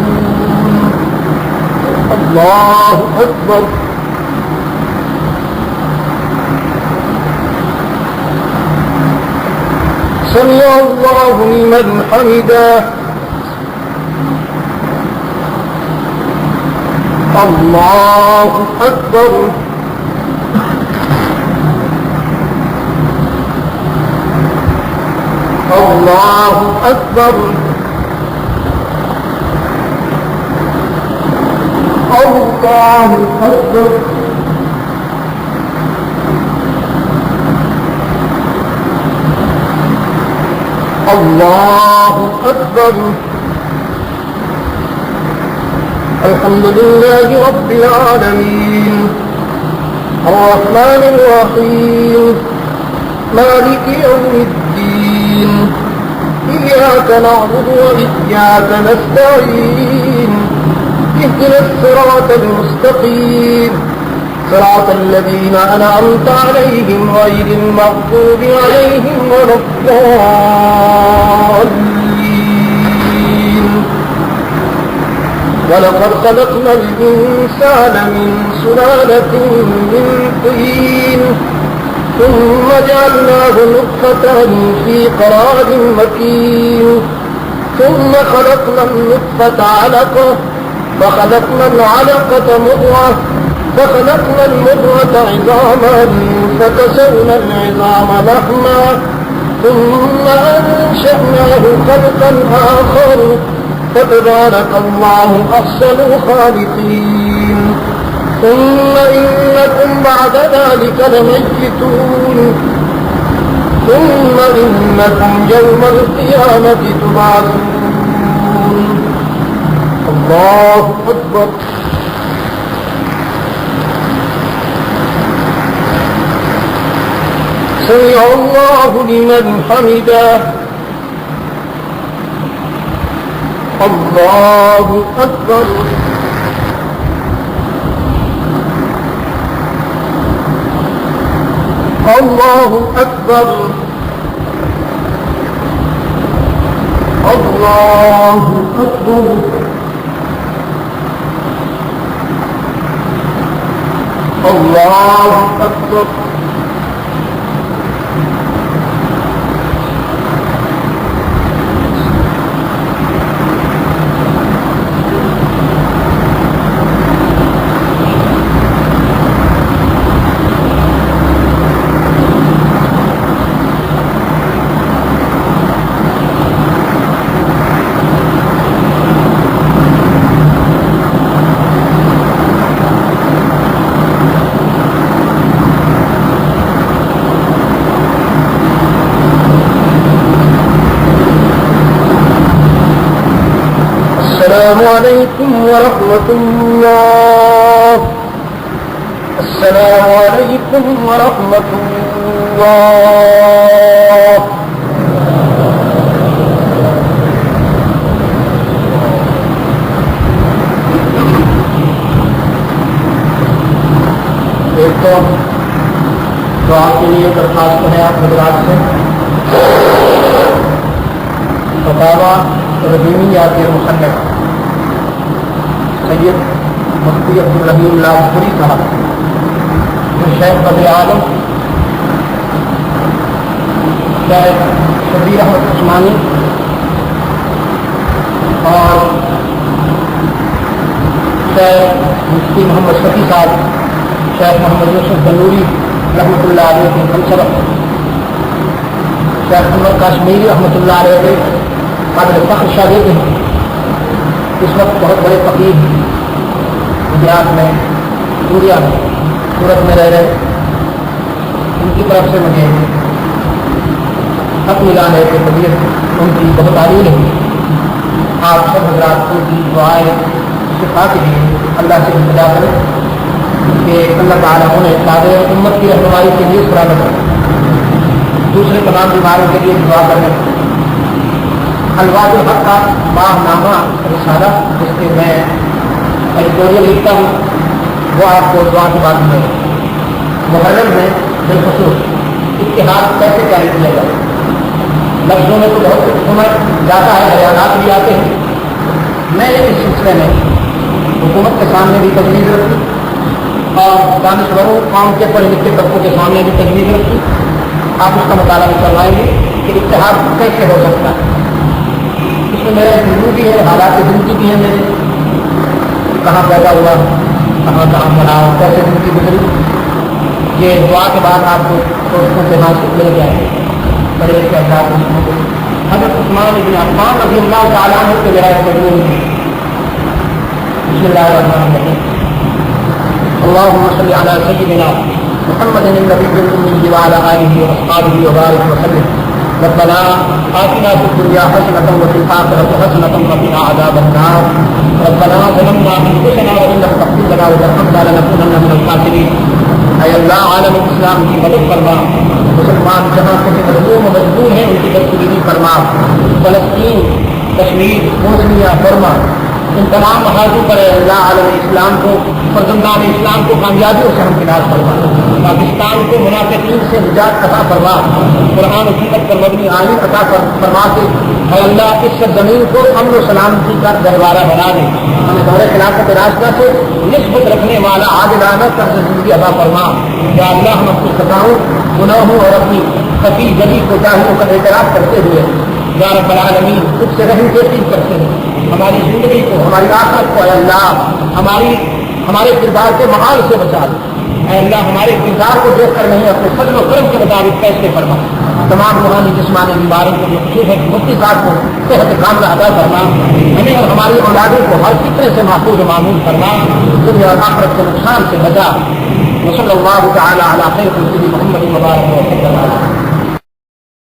الله أكبر. سمع الله لمن حمده. الله أكبر. الله أكبر. الله أكبر. الله أكبر. الحمد لله رب العالمين الرحمن الرحيم مالك يوم الدين إياك نعبد وإياك نستعين اهدنا الصراط المستقيم صراط الذين أنعمت عليهم غير المغضوب عليهم ولا الضالين. ولقد خلقنا الإنسان من سلالة من طين ثم جعلناه نطفة في قرار مكين ثم خلقنا النطفة علقة فخلقنا العلقة مضغة فخلقنا المضغة عظاما فكسونا العظام لحما ثم أنشأناه خلقا آخر فتبارك الله أحسن الخالقين ثم إنكم بعد ذلك لميتون ثم إنكم يوم القيامة تبعثون الله أكبر سمع الله لمن حمده الله أكبر الله أكبر الله أكبر الله أكبر السلام عليكم ورحمة الله السلام عليكم ورحمة الله ایک تو دعا کے لیے درخواست ہے آپ حضرات سے فتاوی رحیمیات مصنف سید مفتی عبدالرحیم اللہ پوری صاحب جو شیخ بدر عالم شیخ شبیر احمد عثمانی اور شیخ مفتی محمد شفیع صاحب شیخ محمد یوسف بنوری رحمۃ اللہ علیہ کے ہمسبق شیخ محمد کاشمیری رحمۃ اللہ علیہ کے قابل فخر شاگرد ہیں اس وقت بہت بڑے فقیر دیہات میں انڈیا میں سورت میں رہ رہے ان کی طرف سے مجھے حق ملا ہے کہ طبیعت ان کی بہت عالی ہے آپ سب حضرات ان کی دعائیں شفا کے لیے اللہ سے التجا کریں کہ اللہ تعالیٰ انہیں سارے امت کی رہنمائی کے لیے سلامت کریں دوسرے تمام بیماروں کے لیے دعا کریں الواج الحق کا ماہ نامہ رسالہ جس کے میں ایڈیٹوریل لکھتا ہوں وہ آپ کو دعا کی بات میں محرم میں بالخصوص اتحاد کیسے قائم کیا جائے لفظوں میں تو بہت سمجھ جاتا ہے بیانات بھی آتے ہیں میں اس سلسلے میں حکومت کے سامنے بھی تجویز رکھی اور دانشوروں قوم کے پڑھے لکھے طبقوں کے سامنے بھی تجویز رکھی آپ اس کا مطالعہ کروائیں گے کہ اتحاد کیسے ہو سکتا ہے اس میں میرا گرو بھی ہے حالات زندگی بھی ہے میرے کہاں پیدا ہوا کہاں کہاں پڑھا کیسے زندگی گزری یہ دعا کے بعد آپ کو دوستوں سے حاصل مل جائے بڑے لکھے احساس حضرت عثمان بن عفان رضی اللہ تعالیٰ عنہ کے میرا مجبور ہے بسم اللہ الرحمن الرحیم اللهم صل على سيدنا محمد النبي الأمي وعلى آله وأصحابه وبارك وسلم ربنا آتنا في الدنيا حسنة وفي الآخرة حسنة وقنا عذاب النار ربنا ظلمنا أنفسنا وإن لم تغفر لنا وترحمنا لنكونن من الخاسرين اے اللہ عالم اسلام کی مدد فرما مسلمان جہاں سے مظلوم و مظلوم ہیں ان کی دستگیری فرما فلسطین کشمیر بوسنیا برما ان تمام محاذوں پر اے اللہ عالم اسلام کو فرزندان اسلام کو کامیابیوں سے ہمکنار فرما پاکستان کو منافقین سے نجات عطا فرما قرآن و حکمت پر مبنی عالم عطا فرما کے اے اللہ اس زمین کو امن و سلامتی کا گہوارہ بنا دے ہمیں دور خلافت راستہ سے نسبت رکھنے والا عادلانہ طرز زندگی عطا فرما یا اللہ ہم اپنی خطاؤں گناہوں اور اپنی خفی جلی کوتاہیوں کا اعتراف کرتے ہوئے یا رب العالمین خود سے رحم کی اپیل کرتے ہیں ہماری زندگی کو ہماری آخرت کو اے اللہ ہمارے کردار کے محال سے بچا دے اے اللہ ہمارے کردار کو دیکھ کر نہیں اپنے فضل و کرم کے مطابق فیصلے فرما تمام روحانی جسمانی بیماریوں کو جو خصوص مفتی صاحب کو صحت کاملہ عطا فرما ہمیں اور ہماری اولادوں کو ہر فطرے سے محفوظ و معمول فرما دنیا اور آخرت کے نقصان سے بچا وصلی اللہ تعالی علی خیر خلقہ محمد وبارک وسلم